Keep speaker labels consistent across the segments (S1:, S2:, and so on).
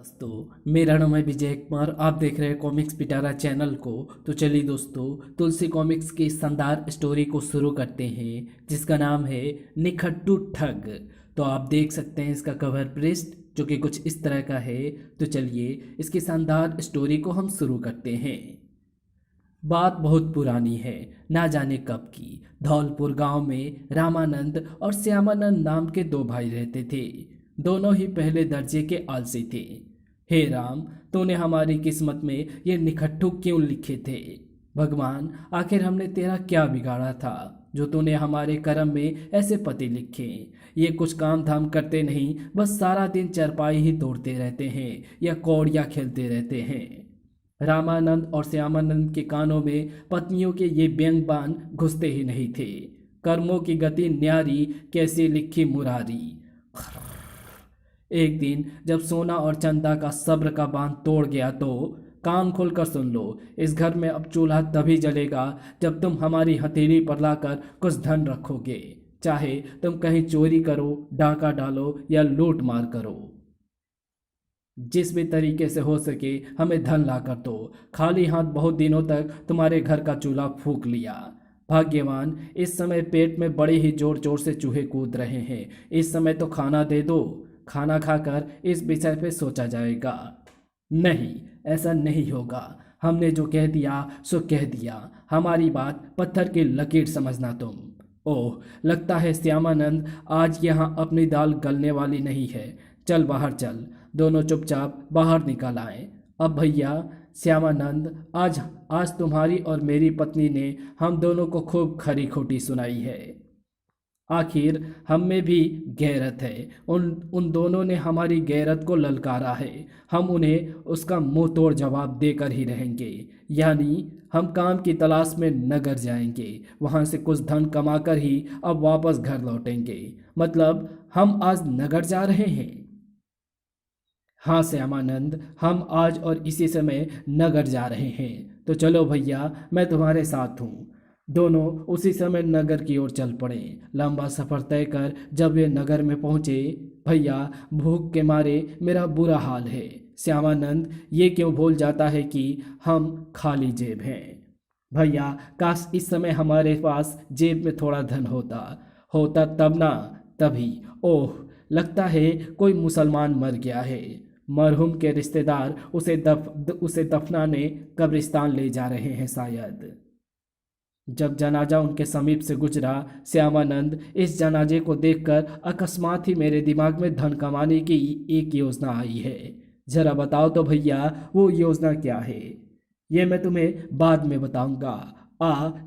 S1: दोस्तों, मेरा नाम है विजय कुमार। आप देख रहे हैं कॉमिक्स पिटारा चैनल को। तो चलिए दोस्तों, तुलसी कॉमिक्स की शानदार स्टोरी को शुरू करते हैं, जिसका नाम है निखट्टू ठग। तो आप देख सकते हैं इसका कवर पृष्ठ, जो कि कुछ इस तरह का है। तो चलिए इसकी शानदार स्टोरी को हम शुरू करते हैं। बात बहुत पुरानी है, ना जाने कब की। धौलपुर गांव में रामानंद और श्यामानंद नाम के दो भाई रहते थे। दोनों ही पहले दर्जे के आलसी थे। हे राम, तूने हमारी किस्मत में ये निखट्टू क्यों लिखे थे? भगवान, आखिर हमने तेरा क्या बिगाड़ा था जो तूने हमारे कर्म में ऐसे पति लिखे? ये कुछ काम धाम करते नहीं, बस सारा दिन चरपाई ही तोड़ते रहते हैं या कौड़ियाँ खेलते रहते हैं। रामानंद और श्यामानंद के कानों में पत्नियों के ये व्यंग बाण घुसते ही नहीं थे। कर्मों की गति न्यारी, कैसे लिखी मुरारी। एक दिन जब सोना और चंदा का सब्र का बांध तोड़ गया, तो कान खोलकर सुन लो, इस घर में अब चूल्हा तभी जलेगा जब तुम हमारी हथेली पर लाकर कुछ धन रखोगे। चाहे तुम कहीं चोरी करो, डाका डालो या लूट मार करो, जिस भी तरीके से हो सके हमें धन लाकर दो। खाली हाथ बहुत दिनों तक तुम्हारे घर का चूल्हा फूंक लिया। भाग्यवान, इस समय पेट में बड़े ही जोर जोर से चूहे कूद रहे हैं। इस समय तो खाना दे दो, खाना खाकर इस विषय पे सोचा जाएगा। नहीं, ऐसा नहीं होगा। हमने जो कह दिया सो कह दिया। हमारी बात पत्थर की लकीर समझना तुम। ओह, लगता है श्यामानंद आज यहाँ अपनी दाल गलने वाली नहीं है। चल बाहर चल। दोनों चुपचाप बाहर निकल आए। अब भैया श्यामानंद, आज आज तुम्हारी और मेरी पत्नी ने हम दोनों को खूब खरी खोटी सुनाई है। आखिर हम में भी गैरत है। उन उन दोनों ने हमारी गैरत को ललकारा है। हम उन्हें उसका मुंह तोड़ जवाब देकर ही रहेंगे। यानी हम काम की तलाश में नगर जाएंगे, वहां से कुछ धन कमाकर ही अब वापस घर लौटेंगे। मतलब हम आज नगर जा रहे हैं? हाँ श्यामानंद, हम आज और इसी समय नगर जा रहे हैं। तो चलो भैया, मैं तुम्हारे साथ हूँ। दोनों उसी समय नगर की ओर चल पड़े। लंबा सफर तय कर जब वे नगर में पहुंचे, भैया भूख के मारे मेरा बुरा हाल है। श्यामानंद ये क्यों भूल जाता है कि हम खाली जेब हैं? भैया, काश इस समय हमारे पास जेब में थोड़ा धन होता। होता तब ना, तभी। ओह, लगता है कोई मुसलमान मर गया है। मरहूम के रिश्तेदार उसे दफनाने कब्रिस्तान ले जा रहे हैं शायद। जब जनाजा उनके समीप से गुजरा, श्यामानंद, इस जनाजे को देखकर अकस्मात ही मेरे दिमाग में धन कमाने की एक योजना आई है। जरा बताओ तो भैया, वो योजना क्या है? ये मैं तुम्हें बाद में बताऊंगा।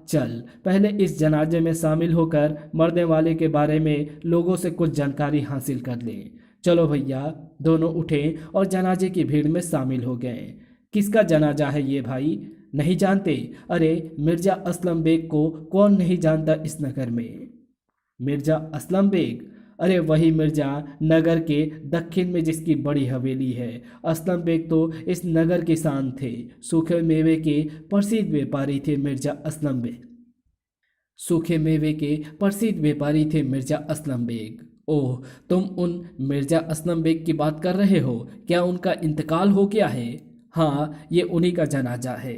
S1: चल, पहले इस जनाजे में शामिल होकर मरने वाले के बारे में लोगों से कुछ जानकारी हासिल कर लें। चलो भैया। दोनों उठे और जनाजे की भीड़ में शामिल हो गए। किसका जनाजा है ये भाई? नहीं जानते? अरे, मिर्जा असलम बेग को कौन नहीं जानता इस नगर में। मिर्जा असलम बेग? अरे वही मिर्जा, नगर के दक्षिण में जिसकी बड़ी हवेली है। असलम बेग तो इस नगर के शान थे। सूखे मेवे के प्रसिद्ध व्यापारी थे मिर्जा असलम बेग। सूखे मेवे के प्रसिद्ध व्यापारी थे मिर्जा असलम बेग। ओह, तुम उन मिर्जा असलम बेग की बात कर रहे हो? क्या उनका इंतकाल हो गया है? हाँ, ये उन्हीं का जनाजा है।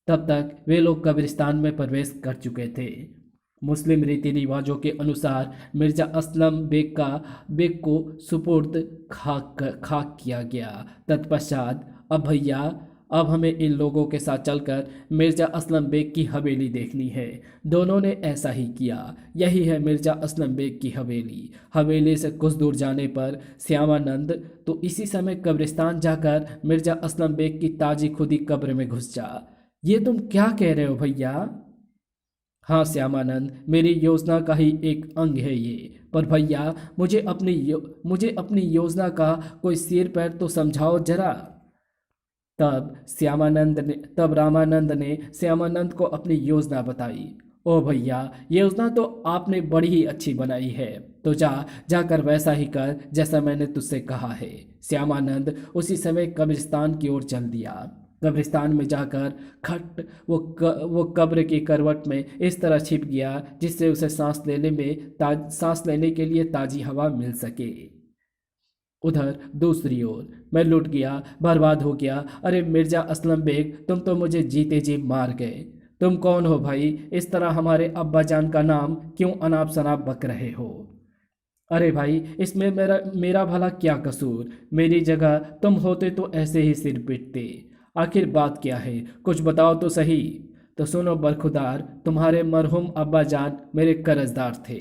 S1: तब तक वे लोग कब्रिस्तान में प्रवेश कर चुके थे। मुस्लिम रीति रिवाजों के अनुसार मिर्जा असलम बेग को सुपुर्द खाक किया गया। तत्पश्चात अब भैया, अब हमें इन लोगों के साथ चलकर मिर्जा असलम बेग की हवेली देखनी है। दोनों ने ऐसा ही किया। यही है मिर्जा असलम बेग की हवेली। हवेली से कुछ दूर जाने पर श्यामानंद तो इसी समय कब्रिस्तान जाकर मिर्जा असलम बेग की ताजी खुदी कब्र में घुस जा। ये तुम क्या कह रहे हो भैया? हाँ श्यामानंद, मेरी योजना का ही एक अंग है ये। पर भैया, मुझे अपनी योजना का कोई सिर पैर तो समझाओ जरा। तब रामानंद ने श्यामानंद को अपनी योजना बताई। ओ भैया, योजना तो आपने बड़ी ही अच्छी बनाई है। तो जाकर वैसा ही कर जैसा मैंने तुझसे कहा है। श्यामानंद उसी समय कब्रिस्तान की ओर चल दिया। कब्रिस्तान में जाकर खट वो कब्र की करवट में इस तरह छिप गया जिससे उसे सांस लेने के लिए ताज़ी हवा मिल सके। उधर दूसरी ओर मैं लुट गया, बर्बाद हो गया। अरे मिर्जा असलम बेग, तुम तो मुझे जीते जी मार गए। तुम कौन हो भाई? इस तरह हमारे अब्बा जान का नाम क्यों अनाप शनाप बक रहे हो? अरे भाई, इसमें मेरा मेरा भला क्या कसूर? मेरी जगह तुम होते तो ऐसे ही सिर पीटते। आखिर बात क्या है, कुछ बताओ तो सही। तो सुनो बरखुदार, तुम्हारे मरहूम अब्बा जान मेरे कर्जदार थे।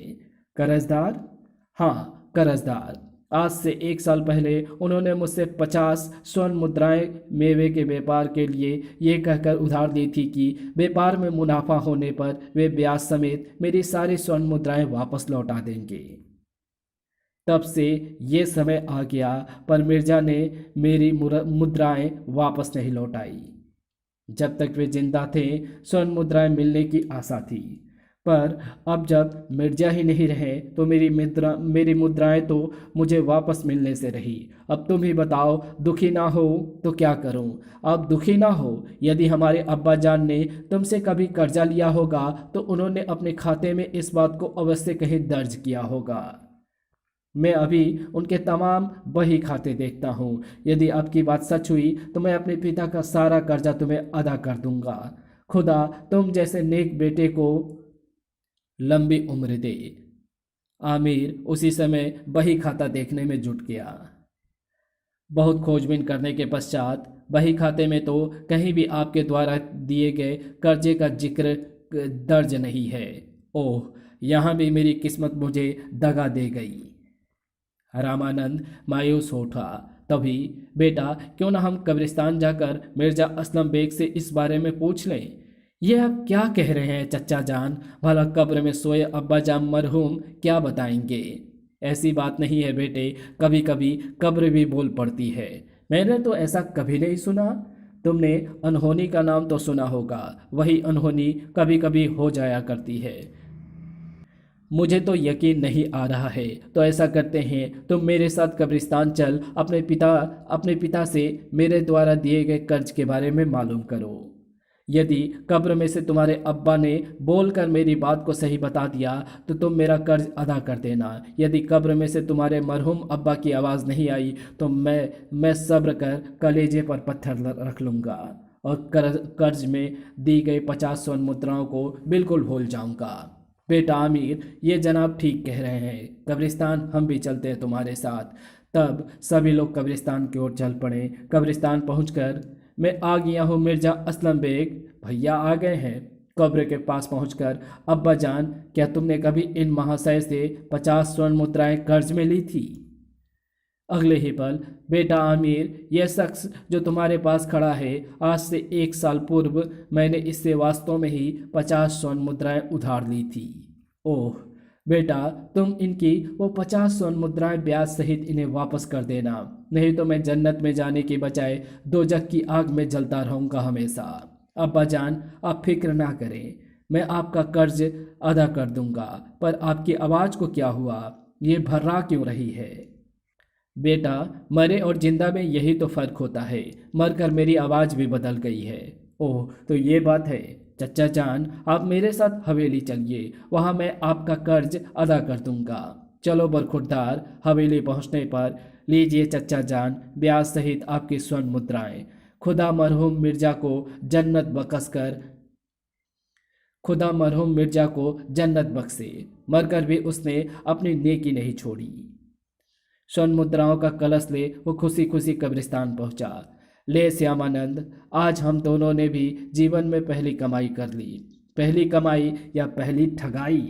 S1: कर्जदार? हाँ, कर्जदार। आज से 1 साल पहले उन्होंने मुझसे 50 स्वर्ण मुद्राएं मेवे के व्यापार के लिए ये कहकर उधार ली थी कि व्यापार में मुनाफा होने पर वे ब्याज समेत मेरी सारी स्वर्ण मुद्राएं वापस लौटा देंगे। तब से ये समय आ गया, पर मिर्जा ने मेरी मुद्राएं वापस नहीं लौटाई। जब तक वे जिंदा थे स्वर्ण मुद्राएं मिलने की आशा थी, पर अब जब मिर्जा ही नहीं रहे तो मेरी मुद्राएं तो मुझे वापस मिलने से रही। अब तुम ही बताओ, दुखी ना हो तो क्या करूं? अब दुखी ना हो, यदि हमारे अब्बा जान ने तुमसे कभी कर्जा लिया होगा तो उन्होंने अपने खाते में इस बात को अवश्य कहीं दर्ज किया होगा। मैं अभी उनके तमाम बही खाते देखता हूँ। यदि आपकी बात सच हुई तो मैं अपने पिता का सारा कर्जा तुम्हें अदा कर दूंगा। खुदा तुम जैसे नेक बेटे को लंबी उम्र दे। आमिर उसी समय बही खाता देखने में जुट गया। बहुत खोजबीन करने के पश्चात बही खाते में तो कहीं भी आपके द्वारा दिए गए कर्जे का जिक्र दर्ज नहीं है। ओह, यहाँ भी मेरी किस्मत मुझे दगा दे गई। रामानंद मायूस हो उठा। तभी, बेटा क्यों ना हम कब्रिस्तान जाकर मिर्जा असलम बेग से इस बारे में पूछ लें। ये आप क्या कह रहे हैं चच्चा जान? भला कब्र में सोए अब्बा जान मरहूम क्या बताएंगे? ऐसी बात नहीं है बेटे, कभी कभी कब्र भी बोल पड़ती है। मैंने तो ऐसा कभी नहीं सुना। तुमने अनहोनी का नाम तो सुना होगा, वही अनहोनी कभी कभी हो जाया करती है। मुझे तो यकीन नहीं आ रहा है। तो ऐसा करते हैं, तुम मेरे साथ कब्रिस्तान चल अपने पिता से मेरे द्वारा दिए गए कर्ज के बारे में मालूम करो। यदि कब्र में से तुम्हारे अब्बा ने बोलकर मेरी बात को सही बता दिया तो तुम मेरा कर्ज अदा कर देना। यदि कब्र में से तुम्हारे मरहूम अब्बा की आवाज़ नहीं आई तो मैं सब्र कर कलेजे पर पत्थर रख लूँगा और कर्ज में दी गई 50 स्वर्ण मुद्राओं को बिल्कुल भूल जाऊँगा। बेटा आमिर, ये जनाब ठीक कह रहे हैं। कब्रिस्तान हम भी चलते हैं तुम्हारे साथ। तब सभी लोग कब्रिस्तान की ओर चल पड़े। कब्रिस्तान पहुंचकर, मैं आ गया हूँ मिर्जा असलम बेग। भैया आ गए हैं। कब्र के पास पहुंचकर, अब्बा जान, क्या तुमने कभी इन महाशय से 50 स्वर्ण मुद्राएं कर्ज में ली थी? अगले ही पल, बेटा आमिर, यह शख्स जो तुम्हारे पास खड़ा है, आज से 1 साल पूर्व मैंने इससे वास्तव में ही 50 स्वर्ण मुद्राएं उधार ली थी। ओह बेटा, तुम इनकी वो 50 स्वर्ण मुद्राएं ब्याज सहित इन्हें वापस कर देना, नहीं तो मैं जन्नत में जाने के बजाय दोजख की आग में जलता रहूंगा हमेशा। अब्बा जान, आप फिक्र ना करें, मैं आपका कर्ज अदा कर दूंगा। पर आपकी आवाज़ को क्या हुआ? ये भर्रा क्यों रही है? बेटा, मरे और जिंदा में यही तो फर्क होता है। मरकर मेरी आवाज़ भी बदल गई है। ओह, तो ये बात है। चच्चा जान, आप मेरे साथ हवेली चलिए, वहाँ मैं आपका कर्ज अदा कर दूंगा। चलो बरखुरदार। हवेली पहुँचने पर, लीजिए चच्चा जान, ब्याज सहित आपकी स्वर्ण मुद्राएं। खुदा मरहूम मिर्जा को जन्नत बख्श कर खुदा मरहूम मिर्जा को जन्नत बख्शे। मरकर भी उसने अपनी नेकी नहीं छोड़ी। स्वर्ण मुद्राओं का कलश ले वो खुशी खुशी कब्रिस्तान पहुंचा। ले श्यामानंद, आज हम दोनों ने भी जीवन में पहली कमाई कर ली। पहली कमाई या पहली ठगाई,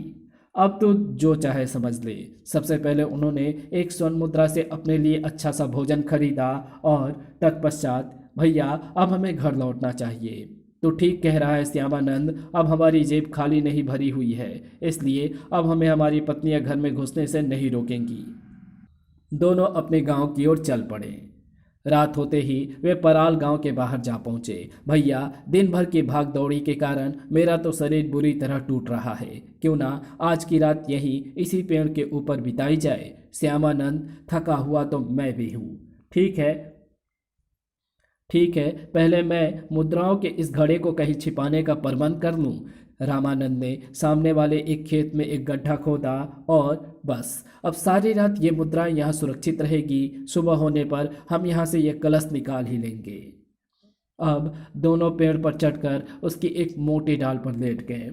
S1: अब तो जो चाहे समझ ले। सबसे पहले उन्होंने एक स्वर्ण मुद्रा से अपने लिए अच्छा सा भोजन खरीदा और तत्पश्चात, भैया अब हमें घर लौटना चाहिए। तो ठीक कह रहा है श्यामानंद, अब हमारी जेब खाली नहीं भरी हुई है, इसलिए अब हमें हमारी पत्नियां घर में घुसने से नहीं रोकेंगी। दोनों अपने गांव की ओर चल पड़े। रात होते ही वे पराल गांव के बाहर जा पहुंचे। भैया, दिन भर की भाग दौड़ी के कारण मेरा तो शरीर बुरी तरह टूट रहा है। क्यों ना आज की रात यहीं इसी पेड़ के ऊपर बिताई जाए। श्यामानंद, थका हुआ तो मैं भी हूँ। ठीक है, पहले मैं मुद्राओं के इस घड़े को कहीं छिपाने का प्रबंध कर लूँ। रामानंद ने सामने वाले एक खेत में एक गड्ढा खोदा और बस अब सारी रात ये मुद्राएं यहाँ सुरक्षित रहेगी। सुबह होने पर हम यहाँ से ये कलश निकाल ही लेंगे। अब दोनों पेड़ पर चढ़कर उसकी एक मोटी डाल पर लेट गए।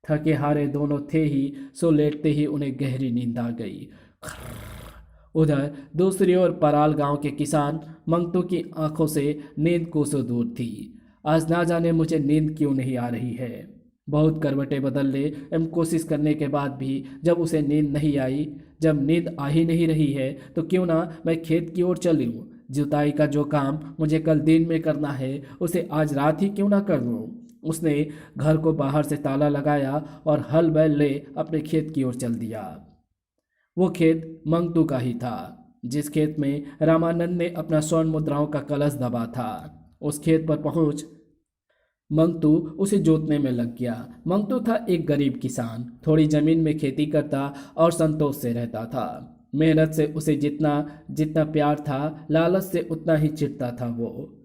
S1: थके हारे दोनों थे ही, सो लेटते ही उन्हें गहरी नींद आ गई। उधर दूसरी ओर पराल गांव के किसान मंगतू की आंखों से नींद कोसों दूर थी। आज ना जाने मुझे नींद क्यों नहीं आ रही है। बहुत करवटें बदलने एवं कोशिश करने के बाद भी जब उसे नींद नहीं आई, जब नींद आ ही नहीं रही है तो क्यों ना मैं खेत की ओर चल लूँ। जुताई का जो काम मुझे कल दिन में करना है उसे आज रात ही क्यों ना कर लूँ। उसने घर को बाहर से ताला लगाया और हल बैल ले अपने खेत की ओर चल दिया। वो खेत मंगतू का ही था, जिस खेत में रामानंद ने अपना स्वर्ण मुद्राओं का कलश दबा था। उस खेत पर पहुंच मंगतू उसे जोतने में लग गया। मंगतू था एक गरीब किसान, थोड़ी जमीन में खेती करता और संतोष से रहता था। मेहनत से उसे जितना जितना प्यार था, लालच से उतना ही चिढ़ता था वो।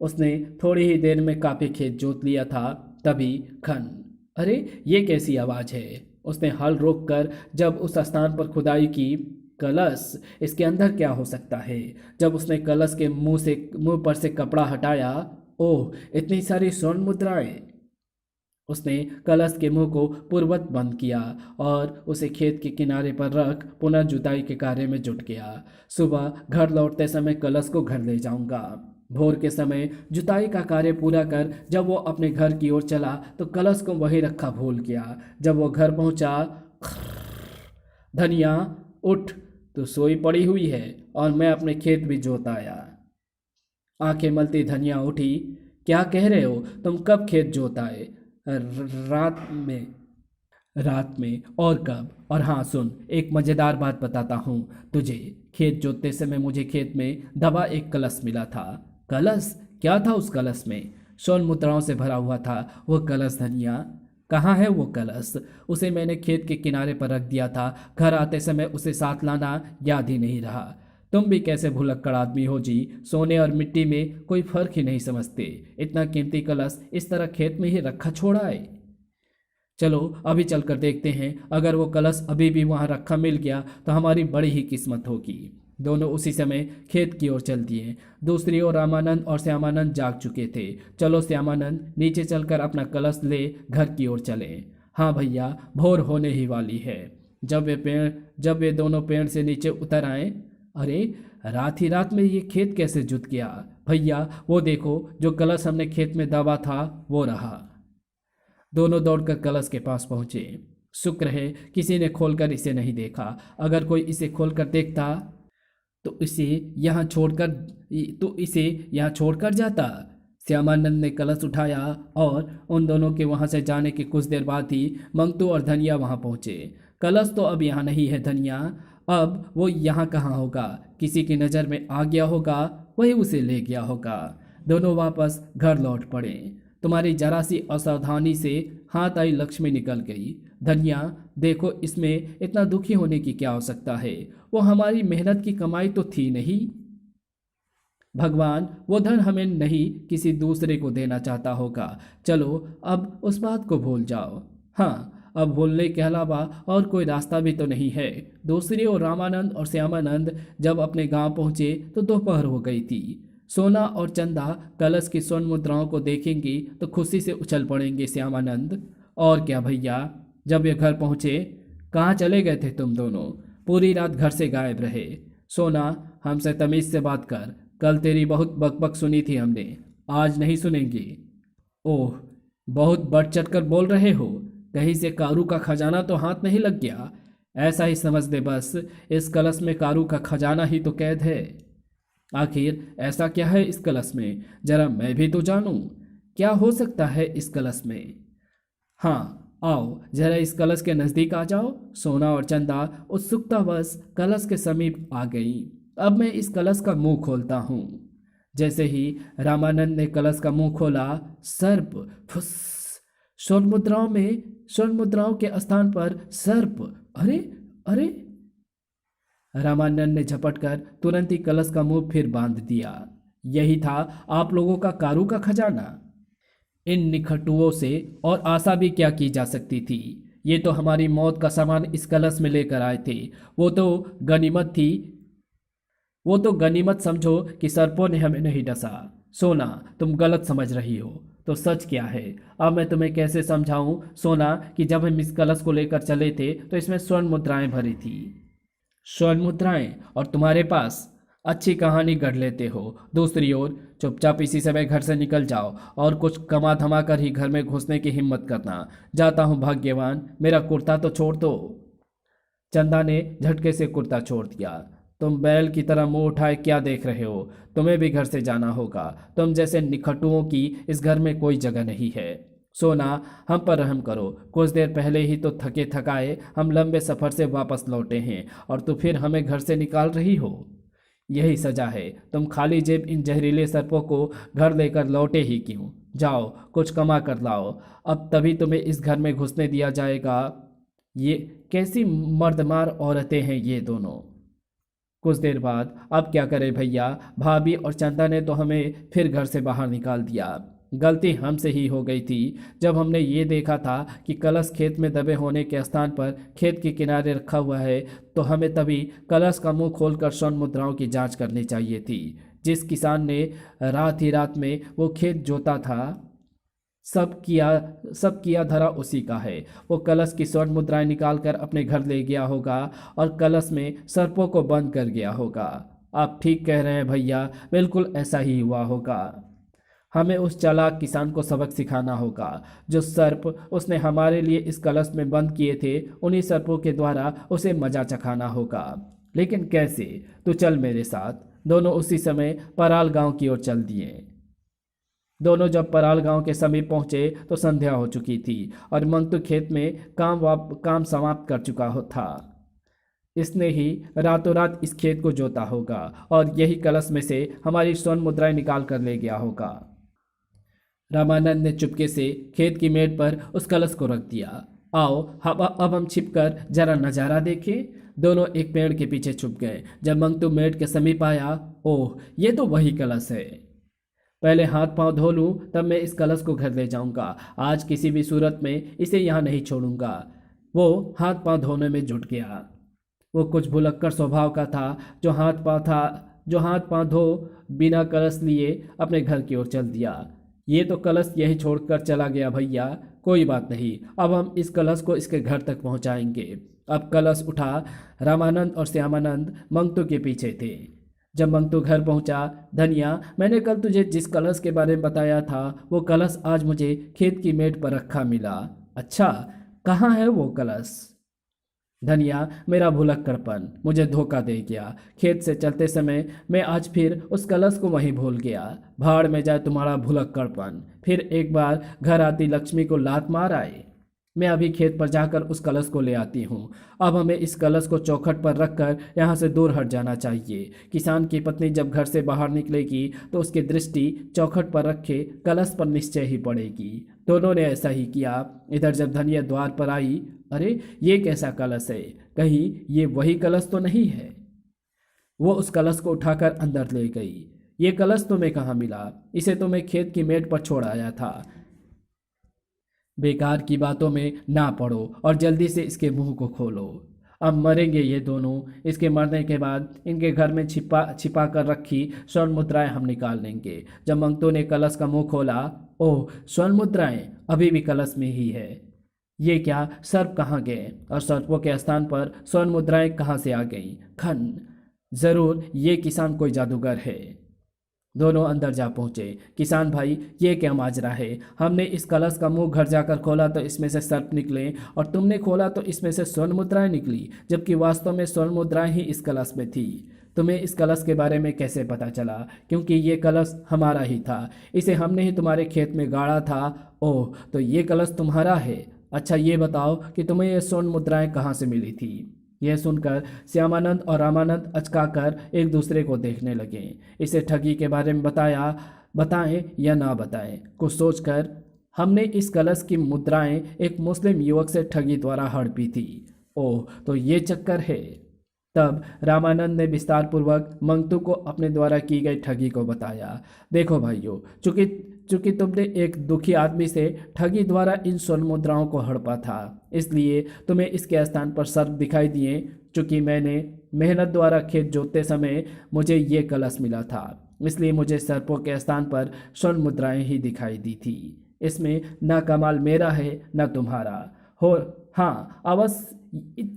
S1: उसने थोड़ी ही देर में काफी खेत जोत लिया था, तभी खन, अरे ये कैसी आवाज़ है। उसने हल रोक कर जब उस स्थान पर खुदाई की, कलश, इसके अंदर क्या हो सकता है। जब उसने कलश के मुंह पर से कपड़ा हटाया, ओह इतनी सारी स्वर्ण मुद्राएं। उसने कलश के मुंह को पूर्ववत बंद किया और उसे खेत के किनारे पर रख पुनः जुताई के कार्य में जुट गया। सुबह घर लौटते समय कलश को घर ले जाऊंगा। भोर के समय जुताई का कार्य पूरा कर जब वो अपने घर की ओर चला तो कलश को वहीं रखा भूल गया। जब वो घर पहुंचा, धनिया उठ, तो सोई पड़ी हुई है और मैं अपने खेत भी जोत आया। आंखें मलती धनिया उठी, क्या कह रहे हो, तुम कब खेत जोत आए? रात में। रात में? और कब? और हाँ सुन, एक मज़ेदार बात बताता हूँ तुझे। खेत जोतते समय मुझे खेत में दबा एक कलश मिला था। कलश? क्या था उस कलश में? स्वर्ण मुद्राओं से भरा हुआ था वो कलश धनिया। कहाँ है वो कलश? उसे मैंने खेत के किनारे पर रख दिया था। घर आते समय उसे साथ लाना याद ही नहीं रहा। तुम भी कैसे भुलक्कड़ आदमी हो जी, सोने और मिट्टी में कोई फर्क ही नहीं समझते। इतना कीमती कलश इस तरह खेत में ही रखा छोड़ा है। चलो अभी चलकर देखते हैं, अगर वो कलश अभी भी वहाँ रखा मिल गया तो हमारी बड़ी ही किस्मत होगी। दोनों उसी समय खेत की ओर चल दिए। दूसरी ओर रामानंद और श्यामानंद जाग चुके थे। चलो श्यामानंद, नीचे चलकर अपना कलश ले घर की ओर चले। हाँ भैया, भोर होने ही वाली है। जब वे दोनों पेड़ से नीचे उतर आए, अरे रात ही रात में ये खेत कैसे जुत गया? भैया वो देखो, जो कलश हमने खेत में दबा था वो रहा। दोनों दौड़कर कलश के पास पहुंचे। शुक्र है किसी ने खोलकर इसे नहीं देखा। अगर कोई इसे खोलकर देखता तो इसे यहाँ छोड़कर जाता। श्यामानंद ने कलश उठाया और उन दोनों के वहां से जाने के कुछ देर बाद ही मंगतू और धनिया वहां पहुंचे। कलश तो अब यहाँ नहीं है धनिया, अब वो यहाँ कहाँ होगा? किसी की नज़र में आ गया होगा, वही उसे ले गया होगा। दोनों वापस घर लौट पड़े। तुम्हारी जरा सी असावधानी से हाथ आई लक्ष्मी निकल गई। धनिया देखो, इसमें इतना दुखी होने की क्या आवश्यकता है? वो हमारी मेहनत की कमाई तो थी नहीं। भगवान वो धन हमें नहीं किसी दूसरे को देना चाहता होगा। चलो अब उस बात को भूल जाओ। हाँ, अब भूलने के अलावा और कोई रास्ता भी तो नहीं है। दूसरी ओर रामानंद और श्यामानंद जब अपने गांव पहुंचे तो दोपहर हो गई थी। सोना और चंदा कलश की स्वर्ण मुद्राओं को देखेंगी तो खुशी से उछल पड़ेंगे श्यामानंद। और क्या भैया, जब ये घर पहुंचे, कहाँ चले गए थे तुम दोनों? पूरी रात घर से गायब रहे। सोना, हमसे तमीज से बात कर। कल तेरी बहुत बकबक सुनी थी हमने, आज नहीं सुनेंगे। ओह, बहुत बढ़ चढ़ कर बोल रहे हो। कहीं से कारू का खजाना तो हाथ नहीं लग गया? ऐसा ही समझ दे बस, इस कलश में कारू का खजाना ही तो कैद है। आखिर ऐसा क्या है इस कलश में, जरा मैं भी तो जानूं। क्या हो सकता है इस कलश में? हाँ आओ, जरा इस कलश के नज़दीक आ जाओ। सोना और चंदा उत्सुकतावश कलश के समीप आ गई। अब मैं इस कलश का मुंह खोलता हूँ। जैसे ही रामानंद ने कलश का मुंह खोला, सर्प, फुस, स्वर्ण मुद्राओं के स्थान पर सर्प। अरे अरे! रामानंद ने झपटकर तुरंत ही कलश का मुंह फिर बांध दिया। यही था आप लोगों का कारू का खजाना। इन निखटुओं से और आशा भी क्या की जा सकती थी। ये तो हमारी मौत का सामान इस कलश में लेकर आए थे। वो तो गनीमत थी। वो तो गनीमत समझो कि सर्पों ने हमें नहीं डसा। सोना, तुम गलत समझ रही हो। तो सच क्या है? अब मैं तुम्हें कैसे समझाऊं सोना कि जब हम इस कलश को लेकर चले थे तो इसमें स्वर्ण मुद्राएं भरी थी। स्वर्ण मुद्राएं? और तुम्हारे पास? अच्छी कहानी गढ़ लेते हो। दूसरी ओर, चुपचाप इसी समय घर से निकल जाओ और कुछ कमा धमा कर ही घर में घुसने की हिम्मत करना। जाता हूं भाग्यवान, मेरा कुर्ता तो छोड़ दो। चंदा ने झटके से कुर्ता छोड़ दिया। तुम बैल की तरह मुंह उठाए क्या देख रहे हो? तुम्हें भी घर से जाना होगा। तुम जैसे निखटुओं की इस घर में कोई जगह नहीं है। सोना, हम पर रहम करो। कुछ देर पहले ही तो थके थकाए हम लंबे सफर से वापस लौटे हैं और तू फिर हमें घर से निकाल रही हो। यही सजा है। तुम खाली जेब इन जहरीले सर्पों को घर लेकर लौटे ही क्यों? जाओ, कुछ कमा कर लाओ। अब तभी तुम्हें इस घर में घुसने दिया जाएगा। ये कैसी मर्दमार औरतें हैं ये दोनों। कुछ देर बाद, अब क्या करें भैया, भाभी और चंदा ने तो हमें फिर घर से बाहर निकाल दिया। गलती हमसे ही हो गई थी। जब हमने ये देखा था कि कलश खेत में दबे होने के स्थान पर खेत के किनारे रखा हुआ है तो हमें तभी कलश का मुंह खोलकर स्वर्ण मुद्राओं की जांच करनी चाहिए थी। जिस किसान ने रात ही रात में वो खेत जोता था, सब किया धरा उसी का है। वो कलश की स्वर्ण मुद्राएं निकाल कर अपने घर ले गया होगा और कलश में सर्पों को बंद कर गया होगा। आप ठीक कह रहे हैं भैया, बिल्कुल ऐसा ही हुआ होगा। हमें उस चालाक किसान को सबक सिखाना होगा। जो सर्प उसने हमारे लिए इस कलश में बंद किए थे, उन्हीं सर्पों के द्वारा उसे मजा चखाना होगा। लेकिन कैसे? तो चल मेरे साथ। दोनों उसी समय पराल गांव की ओर चल दिए। दोनों जब पराल गांव के समीप पहुंचे तो संध्या हो चुकी थी और मंतु खेत में काम समाप्त कर चुका था। इसने ही रातों रात इस खेत को जोता होगा और यही कलश में से हमारी स्वर्ण मुद्राएं निकाल कर ले गया होगा। रामानंद ने चुपके से खेत की मेड़ पर उस कलश को रख दिया। आओ अब हम छिपकर जरा नजारा देखें। दोनों एक पेड़ के पीछे छुप गए। जब मंतु मेड़ के समीप आया, ओह, ये तो वही कलश है। पहले हाथ पांव धो लूं, तब मैं इस कलश को घर ले जाऊंगा। आज किसी भी सूरत में इसे यहाँ नहीं छोड़ूंगा। वो हाथ पांव धोने में जुट गया। वो कुछ भुलक्कड़ स्वभाव का था जो हाथ पांव धो बिना कलश लिए अपने घर की ओर चल दिया। ये तो कलश यही छोड़कर चला गया भैया। कोई बात नहीं, अब हम इस कलश को इसके घर तक पहुंचाएंगे। अब कलश उठा। रामानंद और श्यामानंद मंगतू के पीछे थे। जब मंगतू घर पहुंचा, धनिया, मैंने कल तुझे जिस कलश के बारे में बताया था वो कलश आज मुझे खेत की मेड़ पर रखा मिला। अच्छा, कहाँ है वो कलश? धनिया, मेरा भुलक्कड़पन मुझे धोखा दे गया। खेत से चलते समय मैं आज फिर उस कलश को वहीं भूल गया। भाड़ में जाए तुम्हारा भुलक्कड़पन। फिर एक बार घर आती लक्ष्मी को लात मार आए। मैं अभी खेत पर जाकर उस कलश को ले आती हूँ। अब हमें इस कलश को चौखट पर रखकर यहाँ से दूर हट जाना चाहिए। किसान की पत्नी जब घर से बाहर निकलेगी तो उसकी दृष्टि चौखट पर रखे कलश पर निश्चय ही पड़ेगी। दोनों ने ऐसा ही किया। इधर जब धनिया द्वार पर आई, अरे ये कैसा कलश है? कहीं ये वही कलश तो नहीं है? वो उस कलश को उठाकर अंदर ले गई। ये कलश तुम्हें कहाँ मिला? इसे तो मैं खेत की मेड़ पर छोड़ आया था। बेकार की बातों में ना पड़ो और जल्दी से इसके मुंह को खोलो। अब मरेंगे ये दोनों। इसके मरने के बाद इनके घर में छिपा कर रखी स्वर्ण मुद्राएं हम निकाल लेंगे। जब मंगतू ने कलश का मुंह खोला, ओह, स्वर्ण मुद्राएं अभी भी कलश में ही है। ये क्या, सर्प कहाँ गए और सर्पों के स्थान पर स्वर्ण मुद्राएं कहाँ से आ गईं? खन, जरूर ये किसान कोई जादूगर है। दोनों अंदर जा पहुंचे। किसान भाई, ये क्या माजरा है? हमने इस कलश का मुंह घर जाकर खोला तो इसमें से सर्प निकले और तुमने खोला तो इसमें से स्वर्ण मुद्राएं निकली, जबकि वास्तव में स्वर्ण मुद्राएं ही इस कलश में थी। तुम्हें इस कलश के बारे में कैसे पता चला? क्योंकि ये कलश हमारा ही था। इसे हमने ही तुम्हारे खेत में गाड़ा था। ओह, तो ये कलश तुम्हारा है। अच्छा ये बताओ कि तुम्हें ये स्वर्ण मुद्राएं कहाँ से मिली थी? यह सुनकर श्यामानंद और रामानंद अचकाकर एक दूसरे को देखने लगे। इसे ठगी के बारे में बताएं या ना बताएं, कुछ सोचकर हमने इस कलश की मुद्राएं एक मुस्लिम युवक से ठगी द्वारा हड़पी थी। ओह, तो ये चक्कर है। तब रामानंद ने विस्तार पूर्वक मंगतू को अपने द्वारा की गई ठगी को बताया। देखो भाइयों, चूंकि चूंकि तुमने एक दुखी आदमी से ठगी द्वारा इन स्वर्ण मुद्राओं को हड़पा था, इसलिए तुम्हें इसके स्थान पर सर्प दिखाई दिए। चूंकि मैंने मेहनत द्वारा खेत जोतते समय मुझे ये कलश मिला था, इसलिए मुझे सर्पों के स्थान पर स्वर्ण मुद्राएं ही दिखाई दी थी। इसमें ना कमाल मेरा है ना तुम्हारा हो। हाँ अवश्य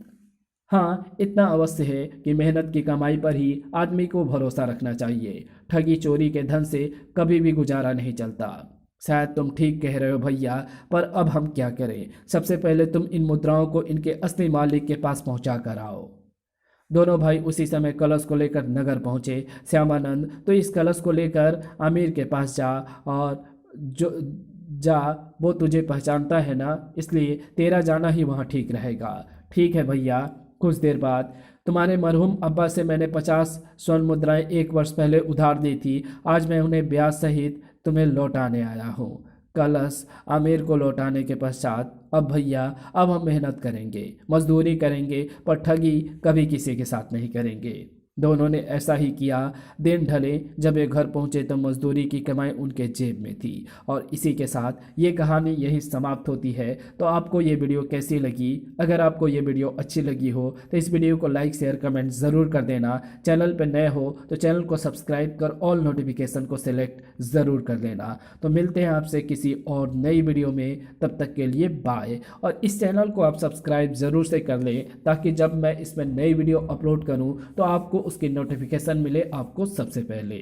S1: हाँ, इतना अवश्य है कि मेहनत की कमाई पर ही आदमी को भरोसा रखना चाहिए। ठगी चोरी के धन से कभी भी गुजारा नहीं चलता। शायद तुम ठीक कह रहे हो भैया, पर अब हम क्या करें? सबसे पहले तुम इन मुद्राओं को इनके असली मालिक के पास पहुंचा कर आओ। दोनों भाई उसी समय कलश को लेकर नगर पहुंचे। श्यामानंद, तो इस कलश को लेकर आमिर के पास जा, और जो जा वो तुझे पहचानता है ना, इसलिए तेरा जाना ही वहाँ ठीक रहेगा। ठीक है भैया। कुछ देर बाद, तुम्हारे मरहूम अब्बा से मैंने 50 स्वर्ण मुद्राएं 1 वर्ष पहले उधार दी थी। आज मैं उन्हें ब्याज सहित तुम्हें लौटाने आया हूँ। कलश आमिर को लौटाने के पश्चात, अब भैया, अब हम मेहनत करेंगे, मजदूरी करेंगे, पर ठगी कभी किसी के साथ नहीं करेंगे। दोनों ने ऐसा ही किया। दिन ढले, जब वे घर पहुंचे तो मजदूरी की कमाई उनके जेब में थी। और इसी के साथ ये कहानी यही समाप्त होती है। तो आपको ये वीडियो कैसी लगी? अगर आपको ये वीडियो अच्छी लगी हो तो इस वीडियो को लाइक शेयर कमेंट ज़रूर कर देना। चैनल पर नए हो तो चैनल को सब्सक्राइब कर ऑल नोटिफिकेशन को सिलेक्ट ज़रूर कर लेना। तो मिलते हैं आपसे किसी और नई वीडियो में, तब तक के लिए बाय। और इस चैनल को आप सब्सक्राइब ज़रूर से कर लें, ताकि जब मैं इसमें नई वीडियो अपलोड करूं तो आपको उसकी नोटिफिकेशन मिले, आपको सबसे पहले।